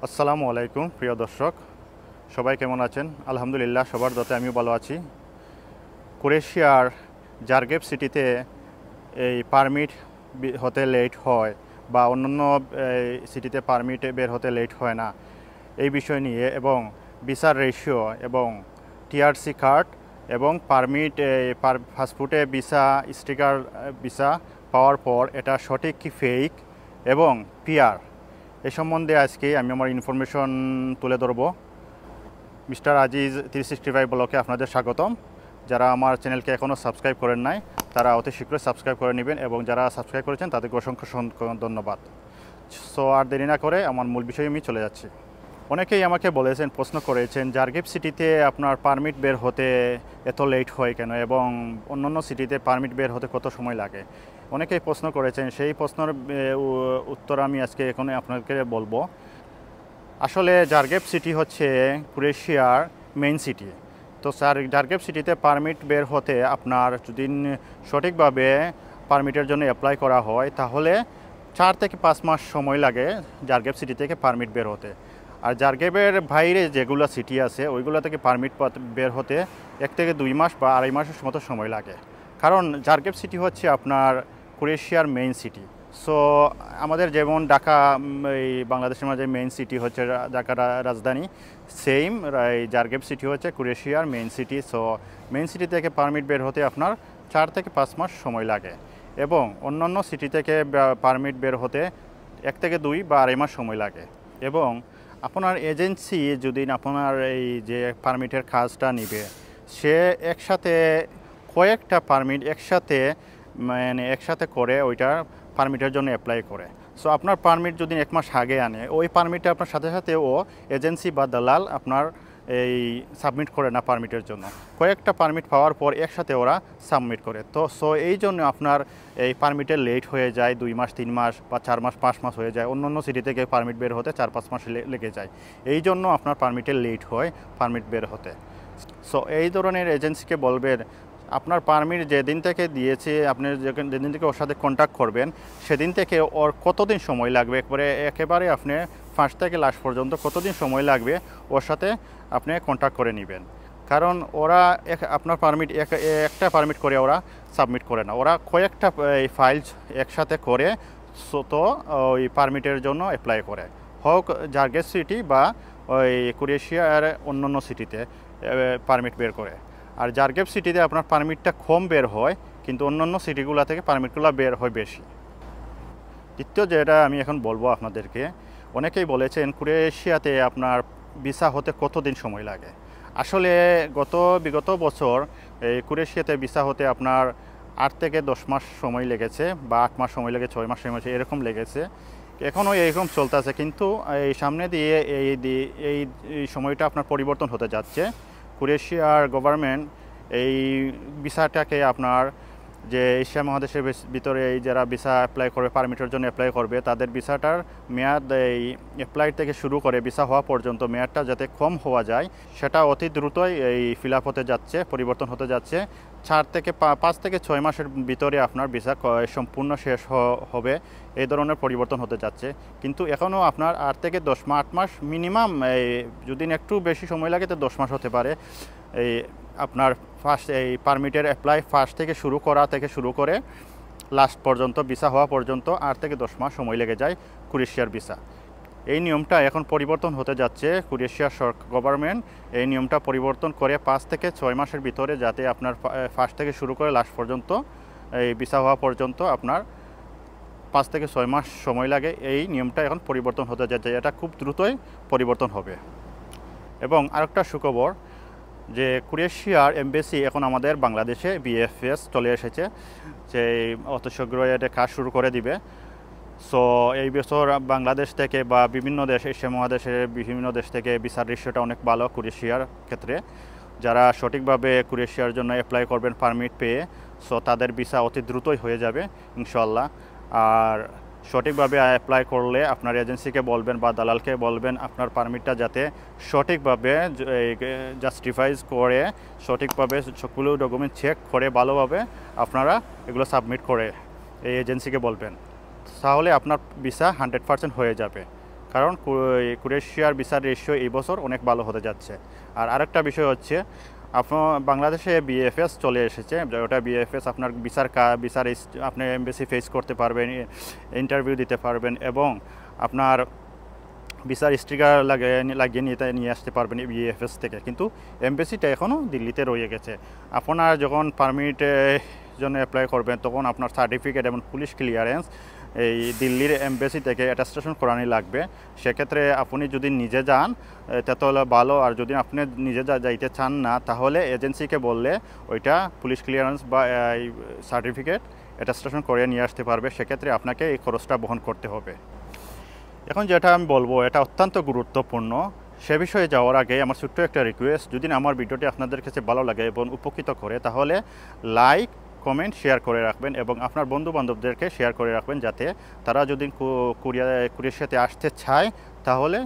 আসসালামু আলাইকুম প্রিয় দর্শক, সবাই কেমন আছেন? আলহামদুলিল্লাহ, সবার দতে আমিও ভালো আছি। ক্রোয়েশিয়ার জারগেব সিটিতে এই পারমিট হতে লেট হয় বা অন্যান্য সিটিতে পারমিট বের হতে লেট হয় না, এই বিষয় নিয়ে এবং ভিসার রেশিও এবং টিআরসি কার্ড এবং পারমিট পাসপোর্টে ভিসা স্টিকার ভিসা পাওয়ার পর এটা সঠিক কি ফেক এবং পিআর, এ সম্বন্ধে আজকে আমি আমার ইনফরমেশন তুলে ধরবো। মিস্টার আজিজ 365 ব্লকে আপনাদের স্বাগতম। যারা আমার চ্যানেলকে এখনও সাবস্ক্রাইব করেন নাই তারা অতি শীঘ্রই সাবস্ক্রাইব করে নেবেন এবং যারা সাবস্ক্রাইব করেছেন তাদেরকে অসংখ্য ধন্যবাদ। সো আর দেরি না করে আমার মূল বিষয়ে আমি চলে যাচ্ছি। অনেকেই আমাকে বলেছেন, প্রশ্ন করেছেন, জারগেব সিটিতে আপনার পারমিট বের হতে এত লেট হয় কেন এবং অন্যান্য সিটিতে পারমিট বের হতে কত সময় লাগে। অনেকেই প্রশ্ন করেছেন, সেই প্রশ্নের উত্তর আমি আজকে এখানে আপনাকে বলবো। আসলে জারগেব সিটি হচ্ছে ক্রোয়েশিয়ার মেইন সিটি। তো জারগেব সিটিতে পারমিট বের হতে আপনার যদি সঠিকভাবে পারমিটের জন্য অ্যাপ্লাই করা হয় তাহলে 4 থেকে 5 মাস সময় লাগে জারগেব সিটি থেকে পারমিট বের হতে। আর জারগেবের বাইরে যেগুলো সিটি আছে ওইগুলো থেকে পারমিট বের হতে 1 থেকে 2 মাস বা 2.5 মাসের মতো সময় লাগে, কারণ জারগেব সিটি হচ্ছে আপনার ক্রোয়েশিয়ার মেইন সিটি। সো আমাদের যেমন ঢাকা এই বাংলাদেশের মাঝে মেইন সিটি হচ্ছে ঢাকা রাজধানী, সেম এই জারগেব সিটি হচ্ছে ক্রোয়েশিয়ার main city. So main city থেকে পারমিট বের হতে আপনার 4 থেকে 5 মাস সময় লাগে এবং অন্যান্য সিটি থেকে পারমিট বের হতে 1 থেকে 2 বা 2.5 মাস সময় লাগে। এবং আপনার এজেন্সি যদি আপনার এই যে পারমিটের কাজটা নিবে, সে একসাথে কয়েকটা পারমিট একসাথে করে ওইটা পারমিটের জন্য অ্যাপ্লাই করে। সো আপনার পারমিট যদি 1 মাস আগে আনে, ওই পারমিটটা আপনার সাথে সাথে ও এজেন্সি বা দালাল আপনার এই সাবমিট করে না পারমিটের জন্য, কয়েকটা পারমিট পাওয়ার পর একসাথে ওরা সাবমিট করে। তো সো এই জন্য আপনার এই পারমিটের লেট হয়ে যায়, 2 মাস 3 মাস বা 4 মাস 5 মাস হয়ে যায়। অন্য সিটি থেকে পারমিট বের হতে 4-5 মাস লেগে যায়। এই জন্য আপনার পারমিটের লেট হয় পারমিট বের হতে। সো এই ধরনের এজেন্সিকে বলবেন, আপনার পারমিট যেদিন থেকে দিয়েছে, আপনি যেদিন থেকে ওর সাথে কন্ট্যাক্ট করবেন সেদিন থেকে ওর কতদিন সময় লাগবে, একেবারে আপনি ফার্স্ট থেকে লাস্ট পর্যন্ত কতদিন সময় লাগবে ওর সাথে আপনি কন্ট্যাক্ট করে নেবেন। কারণ ওরা আপনার পারমিট একটা পারমিট করে ওরা সাবমিট করে না, ওরা কয়েকটা ফাইলস একসাথে করে তো ওই পারমিটের জন্য অ্যাপ্লাই করে, হোক জারগেব সিটি বা ওই ক্রোয়েশিয়ার অন্যান্য সিটিতে পারমিট বের করে। আর জারগেব সিটিতে আপনার পারমিটটা কম বের হয়, কিন্তু অন্যান্য সিটিগুলো থেকে পারমিটগুলো বের হয় বেশি। দ্বিতীয় যেটা আমি এখন বলবো আপনাদেরকে, অনেকেই বলেছেন ক্রোয়েশিয়াতে আপনার ভিসা হতে কতদিন সময় লাগে। আসলে বিগত বছর এই ক্রোয়েশিয়াতে ভিসা হতে আপনার 8 থেকে 10 মাস সময় লেগেছে, বা 8 মাস সময় লেগেছে, 6 মাস সময় এরকম লেগেছে। এখনও এরকম চলতেছে, কিন্তু এই সামনে দিয়ে এই সময়টা আপনার পরিবর্তন হতে যাচ্ছে। ক্রোয়েশিয়ার গভর্নমেন্ট এই ভিসাটাকে আপনার যে এশিয়া মহাদেশের ভিতরে এই যারা ভিসা অ্যাপ্লাই করবে, পারমিটের জন্য অ্যাপ্লাই করবে, তাদের ভিসাটার মেয়াদ এই অ্যাপ্লাই থেকে শুরু করে ভিসা হওয়া পর্যন্ত মেয়াদটা যাতে কম হওয়া যায়, সেটা অতি দ্রুতই এই ফিল আপ হতে যাচ্ছে, পরিবর্তন হতে যাচ্ছে। 5 থেকে 6 মাসের ভিতরে আপনার ভিসা সম্পূর্ণ শেষ হবে, এই ধরনের পরিবর্তন হতে যাচ্ছে। কিন্তু এখনও আপনার 8 থেকে 8 মাস মিনিমাম, যদি একটু বেশি সময় লাগে তো 10 মাস হতে পারে। এই আপনার এই পারমিটের অ্যাপ্লাই ফার্স্ট থেকে শুরু করে লাস্ট পর্যন্ত ভিসা হওয়া পর্যন্ত 8 থেকে 10 মাস সময় লেগে যায় ক্রোয়েশিয়ার ভিসা। এই নিয়মটা এখন পরিবর্তন হতে যাচ্ছে। ক্রোয়েশিয়ার গভর্নমেন্ট এই নিয়মটা পরিবর্তন করে 5 থেকে 6 মাসের ভিতরে, যাতে আপনার ফার্স্ট থেকে শুরু করে লাস্ট পর্যন্ত এই ভিসা হওয়া পর্যন্ত আপনার 5 থেকে 6 মাস সময় লাগে, এই নিয়মটা এখন পরিবর্তন হতে যাচ্ছে। এটা খুব দ্রুতই পরিবর্তন হবে। এবং আরেকটা সুখবর, যে ক্রোয়েশিয়ার এমবেসি এখন আমাদের বাংলাদেশে বিএফএস চলে এসেছে, যে অত শীঘ্রই এটা কাজ শুরু করে দিবে। সো এই বছর বাংলাদেশ থেকে বা বিভিন্ন দেশ, এশিয়া মহাদেশের বিভিন্ন দেশ থেকে ভিসার রেশিওটা অনেক ভালো ক্রোয়েশিয়ার ক্ষেত্রে। যারা সঠিকভাবে ক্রোয়েশিয়ার জন্য অ্যাপ্লাই করবেন পারমিট পেয়ে, সো তাদের ভিসা অতি দ্রুতই হয়ে যাবে ইনশাল্লাহ। আর সঠিকভাবে অ্যাপ্লাই করলে আপনার এজেন্সিকে বলবেন বা দালালকে বলবেন আপনার পারমিটটা যাতে সঠিকভাবে জাস্টিফাইজ করে, সঠিকভাবে সবগুলো ডকুমেন্ট চেক করে ভালোভাবে আপনারা এগুলো সাবমিট করে এই এজেন্সিকে বলবেন, তাহলে আপনার ভিসা 100% হয়ে যাবে কারণ ক্রোয়েশিয়ার ভিসার রেশিও এই বছর অনেক ভালো হতে যাচ্ছে। আর আরেকটা বিষয় হচ্ছে আপনার বাংলাদেশে বিএফএস চলে এসেছে, ওটা বিএফএস আপনার ভিসার আপনি এমবেসি ফেস করতে পারবেন, ইন্টারভিউ দিতে পারবেন এবং আপনার ভিসার স্টিকার লাগিয়ে নিয়ে আসতে পারবেন বিএফএস থেকে। কিন্তু এমবেসিটা এখনও দিল্লিতে রয়ে গেছে। আপনার যখন পারমিটের জন্য অ্যাপ্লাই করবেন তখন আপনার সার্টিফিকেট এবং পুলিশ ক্লিয়ারেন্স এই দিল্লির এমবেসি থেকে অ্যাটাস্টেশন করানি লাগবে। সেক্ষেত্রে আপনি যদি নিজে যান তাহলে ভালো, আর যদি আপনি নিজে যাইতে চান না তাহলে এজেন্সিকে বললে ওইটা পুলিশ ক্লিয়ারেন্স বা সার্টিফিকেট অ্যাটাস্টেশন করে নিয়ে আসতে পারবে। সেক্ষেত্রে আপনাকে এই খরচটা বহন করতে হবে। এখন যেটা আমি বলবো এটা অত্যন্ত গুরুত্বপূর্ণ। সে বিষয়ে যাওয়ার আগে আমার ছোট্ট একটা রিকোয়েস্ট, যদি আমার ভিডিওটি আপনাদের কাছে ভালো লাগে এবং উপকৃত করে তাহলে লাইক, কমেন্ট, শেয়ার করে রাখবেন এবং আপনার বন্ধু বান্ধবদেরকে শেয়ার করে রাখবেন, যাতে তারা যদি ক্রোয়েশিয়াতে আসতে চায় তাহলে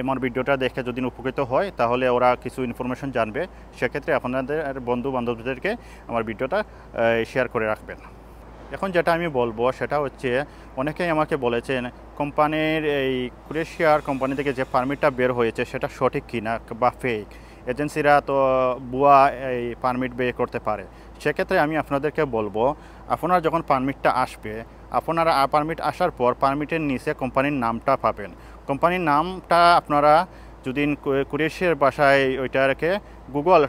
আমার ভিডিওটা দেখে যদি উপকৃত হয় তাহলে ওরা কিছু ইনফরমেশন জানবে। সেক্ষেত্রে আপনাদের বন্ধু বান্ধবদেরকে আমার ভিডিওটা শেয়ার করে রাখবেন। এখন যেটা আমি বলবো সেটা হচ্ছে, অনেকেই আমাকে বলেছেন কোম্পানির এই ক্রোয়েশিয়ার কোম্পানি থেকে যে পারমিটটা বের হয়েছে সেটা সঠিক কিনা বা ফেক, এজেন্সিরা তো ভুয়া এই পারমিট বের করতে পারে। সেক্ষেত্রে আমি আপনাদেরকে বলবো, আপনারা যখন পারমিটটা আসবে, আপনারা পারমিট আসার পর পারমিটের নিচে কোম্পানির নামটা পাবেন। কোম্পানির নামটা আপনারা যদি ক্রোয়েশিয়ার ভাষায় ওইটাকে গুগল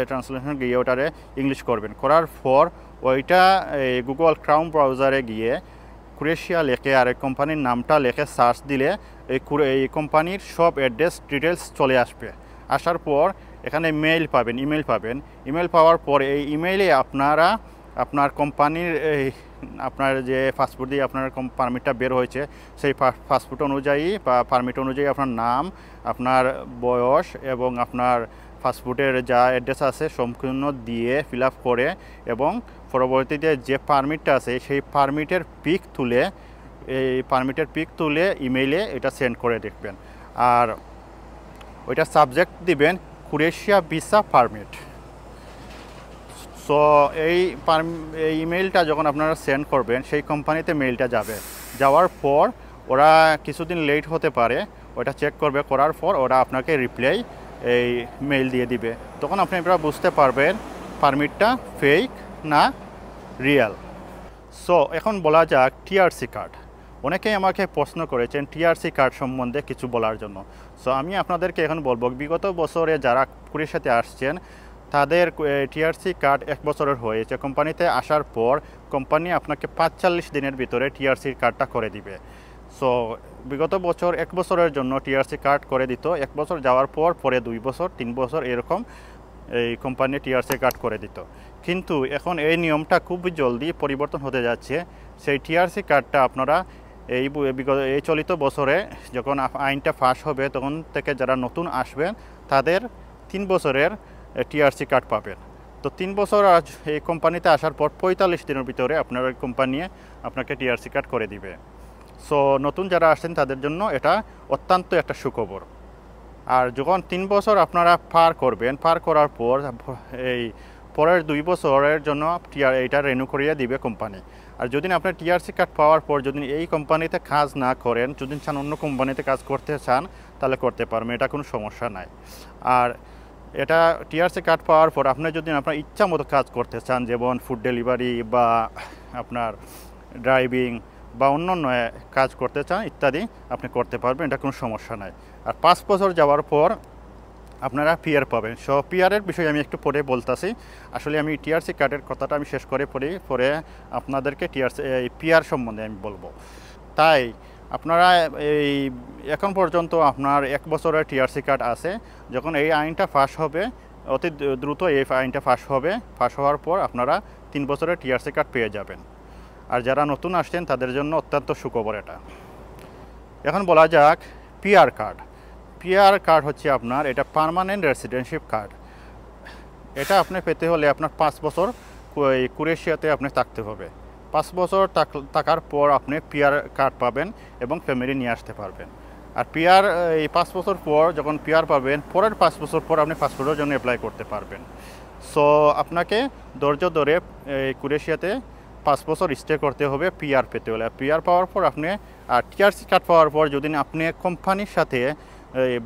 ট্রান্সলেশন গিয়ে ওটারে ইংলিশ করবেন। করার পর ওইটা গুগল ক্রাউন ব্রাউজারে গিয়ে ক্রোয়েশিয়া লেখে আর কোম্পানির নামটা লেখে সার্চ দিলে এই কোম্পানির সব অ্যাড্রেস ডিটেলস চলে আসবে। আসার পর এখানে ইমেল পাবেন। ইমেল পাওয়ার পর এই ইমেইলে আপনার কোম্পানির আপনার যে পাসপোর্ট দিয়ে আপনার পারমিটটা বের হয়েছে সেই পাসপোর্ট অনুযায়ী বা পারমিট অনুযায়ী আপনার নাম, আপনার বয়স এবং আপনার পাসপোর্টের যা অ্যাড্রেস আছে সম্পূর্ণ দিয়ে ফিল আপ করে এবং পরবর্তীতে যে পারমিটটা আছে সেই পারমিটের পিক তুলে ইমেইলে এটা সেন্ড করে দেখবেন। আর ওইটা সাবজেক্ট দিবেন ক্রোয়েশিয়া ভিসা পারমিট। সো এই ইমেইলটা যখন আপনারা সেন্ড করবেন সেই কোম্পানিতে মেইলটা যাওয়ার পর ওরা কিছুদিন লেট হতে পারে, ওটা চেক করবে। করার পর ওরা আপনাকে রিপ্লাই এই মেইল দিয়ে দিবে। তখন আপনারা বুঝতে পারবেন পারমিটটা ফেক না রিয়েল। সো এখন বলা যাক টিআরসি কার্ড। অনেকেই আমাকে প্রশ্ন করেছেন টিআরসি কার্ড সম্বন্ধে কিছু বলার জন্য। সো আমি আপনাদেরকে এখন বলবো, বিগত বছরে যারা ক্রোয়েশিয়াতে আসছেন তাদের টিআরসি কার্ড 1 বছরের হয়েছে। কোম্পানিতে আসার পর কোম্পানি আপনাকে 45 দিনের ভিতরে টিআরসি কার্ডটা করে দিবে। সো বিগত বছর 1 বছরের জন্য টিআরসি কার্ড করে দিত। 1 বছর যাওয়ার পর পরে 2 বছর, 3 বছর এরকম এই কোম্পানি টিআরসি কার্ড করে দিত। কিন্তু এখন এই নিয়মটা খুবই জলদি পরিবর্তন হতে যাচ্ছে। সেই টিআরসি কার্ডটা আপনারা এই চলিত বছরে যখন আইনটা পাস হবে তখন থেকে যারা নতুন আসবেন তাদের 3 বছরের টিআরসি কার্ড পাবেন। তো 3 বছর এই কোম্পানিতে আসার পর 45 দিনের ভিতরে আপনার ওই কোম্পানি আপনাকে টিআরসি কার্ড করে দিবে। সো নতুন যারা আসছেন তাদের জন্য এটা অত্যন্ত একটা সুখবর। আর যখন 3 বছর আপনারা পার করার পর এই পরের 2 বছরের জন্য এইটা রিনিউ করিয়ে দিবে কোম্পানি। আর যদি আপনার টিআরসি কার্ড পাওয়ার পর যদি এই কোম্পানিতে কাজ না করেন, যদি চান অন্য কোম্পানিতে কাজ করতে চান তাহলে করতে পারবেন, এটা কোনো সমস্যা নাই। আর এটা টিআরসি কার্ড পাওয়ার পর আপনি যদি আপনার ইচ্ছা মতো কাজ করতে চান, যেমন ফুড ডেলিভারি বা আপনার ড্রাইভিং বা অন্যান্য কাজ করতে চান ইত্যাদি আপনি করতে পারবেন, এটা কোনো সমস্যা নাই। আর 5 বছর যাওয়ার পর আপনারা পিআর পাবেন। সো পিআরের বিষয়ে আমি একটু পরে বলতেছি। আসলে আমি টিআরসি কার্ডের কথাটা আমি শেষ করে পরে আপনাদেরকে পিআর সম্বন্ধে আমি বলবো। তাই আপনারা এই এখন পর্যন্ত আপনার 1 বছরের টিআরসি কার্ড আছে। যখন এই আইনটা পাস হবে, অতি দ্রুত এই আইনটা পাস হওয়ার পর আপনারা 3 বছরের টিআরসি কার্ড পেয়ে যাবেন। আর যারা নতুন আসছেন তাদের জন্য অত্যন্ত সুখবর এটা। এখন বলা যাক পিআর কার্ড। পিআর কার্ড হচ্ছে আপনার এটা পার্মানেন্ট রেসিডেন্সিপ কার্ড। এটা আপনি পেতে হলে আপনার 5 বছর ক্রোয়েশিয়াতে আপনি থাকতে হবে। 5 বছর থাকার পর আপনি পিআর কার্ড পাবেন এবং ফ্যামিলি নিয়ে আসতে পারবেন। আর পিআর এই 5 বছর পর যখন পিআর পাবেন, পরের 5 বছর পর আপনি পাসপোর্টের জন্য অ্যাপ্লাই করতে পারবেন। সো আপনাকে ধৈর্য ধরে ক্রোয়েশিয়াতে 5 বছর স্টে করতে হবে পিআর পেতে হলে। পিআর পাওয়ার পর আপনি আর টিআরসি কার্ড পাওয়ার পর যদি আপনি কোম্পানির সাথে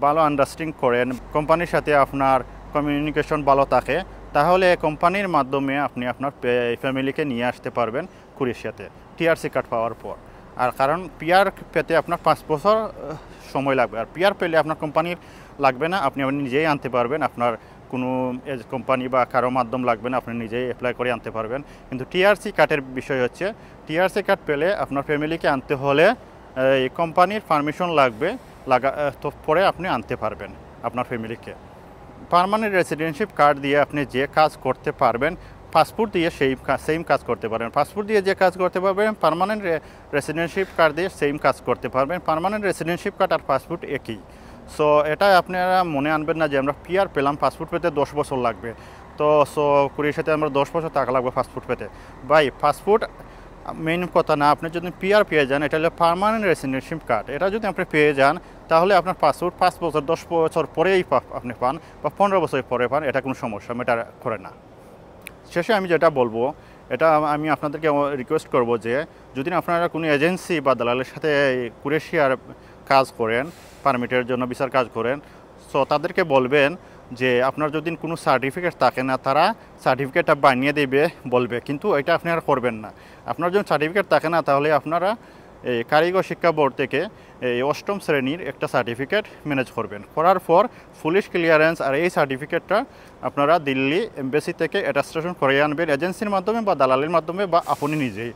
ভালো আন্ডারস্ট্যান্ডিং করেন, কোম্পানির সাথে আপনার কমিউনিকেশন ভালো থাকে, তাহলে কোম্পানির মাধ্যমে আপনি আপনার ফ্যামিলিকে নিয়ে আসতে পারবেন ক্রোয়েশিয়াতে টিআরসি কার্ড পাওয়ার পর। আর কারণ পিআর পেতে আপনার 5 বছর সময় লাগবে, আর পিআর পেলে আপনার কোম্পানির লাগবে না, আপনি নিজেই আনতে পারবেন, আপনার কোনো কোম্পানি বা কারো মাধ্যম লাগবে না, আপনি নিজেই অ্যাপ্লাই করে আনতে পারবেন। কিন্তু টিআরসি কার্ডের বিষয় হচ্ছে টিআরসি কার্ড পেলে আপনার ফ্যামিলিকে আনতে হলে এই কোম্পানির পারমিশন লাগবে, তো পরে আপনি আনতে পারবেন আপনার ফ্যামিলিকে। পার্মানেন্ট রেসিডেন্সিপ কার্ড দিয়ে আপনি যে কাজ করতে পারবেন পাসপোর্ট দিয়ে সেম কাজ করতে পারবেন। পাসপোর্ট দিয়ে যে কাজ করতে পারবেন পার্মানেন্ট রেসিডেন্সিপ কার্ড দিয়ে সেম কাজ করতে পারবেন। পার্মানেন্ট রেসিডেন্সিপ কার্ড আর পাসপোর্ট একই। সো এটা আপনারা মনে আনবেন না যে আমরা পিআর পেলাম, পাসপোর্ট পেতে 10 বছর লাগবে, তো ক্রোয়েশিয়াতে আমরা 10 বছর টাকা লাগবে পাসপোর্ট পেতে। ভাই পাসপোর্ট মেইন কথা না, আপনি যদি পিআর পেয়ে যান, এটা হলো পার্মানেন্ট রেসিডেন্সিপ কার্ড, এটা যদি আপনি পেয়ে যান তাহলে আপনার পাসপোর্ট 5 বছর 10 বছর পরেই আপনি পান বা 15 বছর পরে পান, এটা কোনো সমস্যা ম্যাটার করে না। শেষে আমি যেটা বলবো, এটা আমি আপনাদেরকে রিকোয়েস্ট করব যে যদি আপনারা কোনো এজেন্সি বা দালালের সাথে ক্রোয়েশিয়ার কাজ করেন, পারমিটের জন্য ভিসার কাজ করেন, সো তাদেরকে বলবেন যে আপনার যদি কোনো সার্টিফিকেট থাকে না, তারা সার্টিফিকেটটা বানিয়ে দেবে বলবে, কিন্তু এটা আপনি আর করবেন না। আপনার যদি সার্টিফিকেট থাকে না তাহলে আপনারা এই কারিগর শিক্ষা বোর্ড থেকে এই 8ম শ্রেণীর একটা সার্টিফিকেট ম্যানেজ করবেন, করার পর পুলিশ ক্লিয়ারেন্স আর এই সার্টিফিকেটটা আপনারা দিল্লি এমবেসি থেকে অ্যাটাস্টেশন করে আনবেন, এজেন্সির মাধ্যমে বা দালালের মাধ্যমে, বা আপনি নিজেই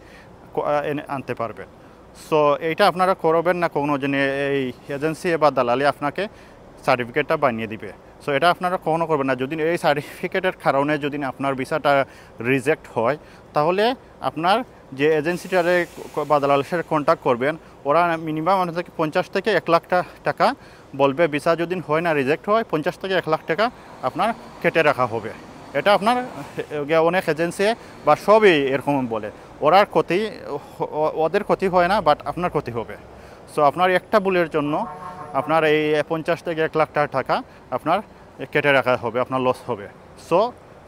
আনতে পারবেন। সো এইটা আপনারা করবেন না কোনো জন্য এই এজেন্সি বা দালালি আপনাকে সার্টিফিকেটটা বানিয়ে দিবে। সো এটা আপনারা কখনো করবেন না। যদি এই সার্টিফিকেটের কারণে যদি আপনার ভিসাটা রিজেক্ট হয়, তাহলে আপনার যে এজেন্সিটারে বা দালালের সাথে কন্ট্যাক্ট করবেন, ওরা মিনিমাম আপনাদেরকে 50 থেকে 1 লাখ টাকা বলবে। ভিসা যদি হয় না, রিজেক্ট হয়, 50 থেকে 1 লাখ টাকা আপনার কেটে রাখা হবে। এটা আপনার অনেক এজেন্সি বা সবই এরকম বলে, ওদের ক্ষতি হয় না, বাট আপনার ক্ষতি হবে। সো আপনার একটা ভুলের জন্য আপনার এই 50 থেকে 1 লাখ টাকা আপনার কেটে রাখা হবে, আপনার লস হবে। সো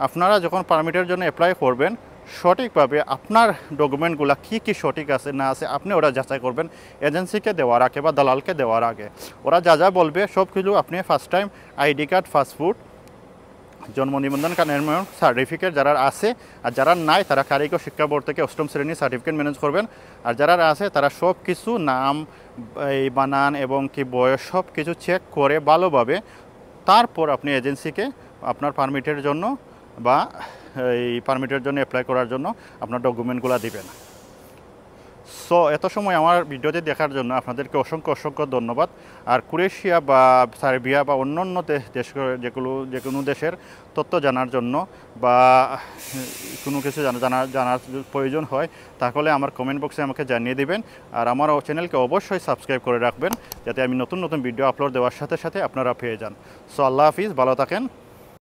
আপনারা যখন পারমিটের জন্য অ্যাপ্লাই করবেন, সঠিকভাবে আপনার ডকুমেন্টগুলো কী সঠিক আছে না আছে আপনি ওরা যাচাই করবেন এজেন্সিকে দেওয়ার আগে বা দালালকে দেওয়ার আগে। ওরা যা বলবে সব কিছু আপনি first time ID card, passport, জন্ম নিবন্ধন সার্টিফিকেট যারা আছে, আর যারা নাই তারা কারিগর শিক্ষা বোর্ড থেকে 8ম শ্রেণীর সার্টিফিকেট ম্যানেজ করবেন। আর যারা আছে তারা সব কিছু নাম, এই বানান এবং কি বয়স সব কিছু চেক করে ভালোভাবে তারপর আপনি এজেন্সিকে আপনার পারমিটের জন্য বা এই পারমিটের জন্য অ্যাপ্লাই করার জন্য আপনার ডকুমেন্টগুলো দিবেন। সো এত সময় আমার ভিডিওতে দেখার জন্য আপনাদেরকে অসংখ্য ধন্যবাদ। আর ক্রোয়েশিয়া বা সার্বিয়া বা অন্যান্য দেশ যে কোনো দেশের তথ্য জানার জন্য বা কোনো কিছু জানার প্রয়োজন হয়, তাহলে আমার কমেন্ট বক্সে আমাকে জানিয়ে দিবেন। আর আমার চ্যানেলকে অবশ্যই সাবস্ক্রাইব করে রাখবেন, যাতে আমি নতুন ভিডিও আপলোড দেওয়ার সাথে সাথে আপনারা পেয়ে যান। সো আল্লাহ হাফিজ, ভালো থাকেন।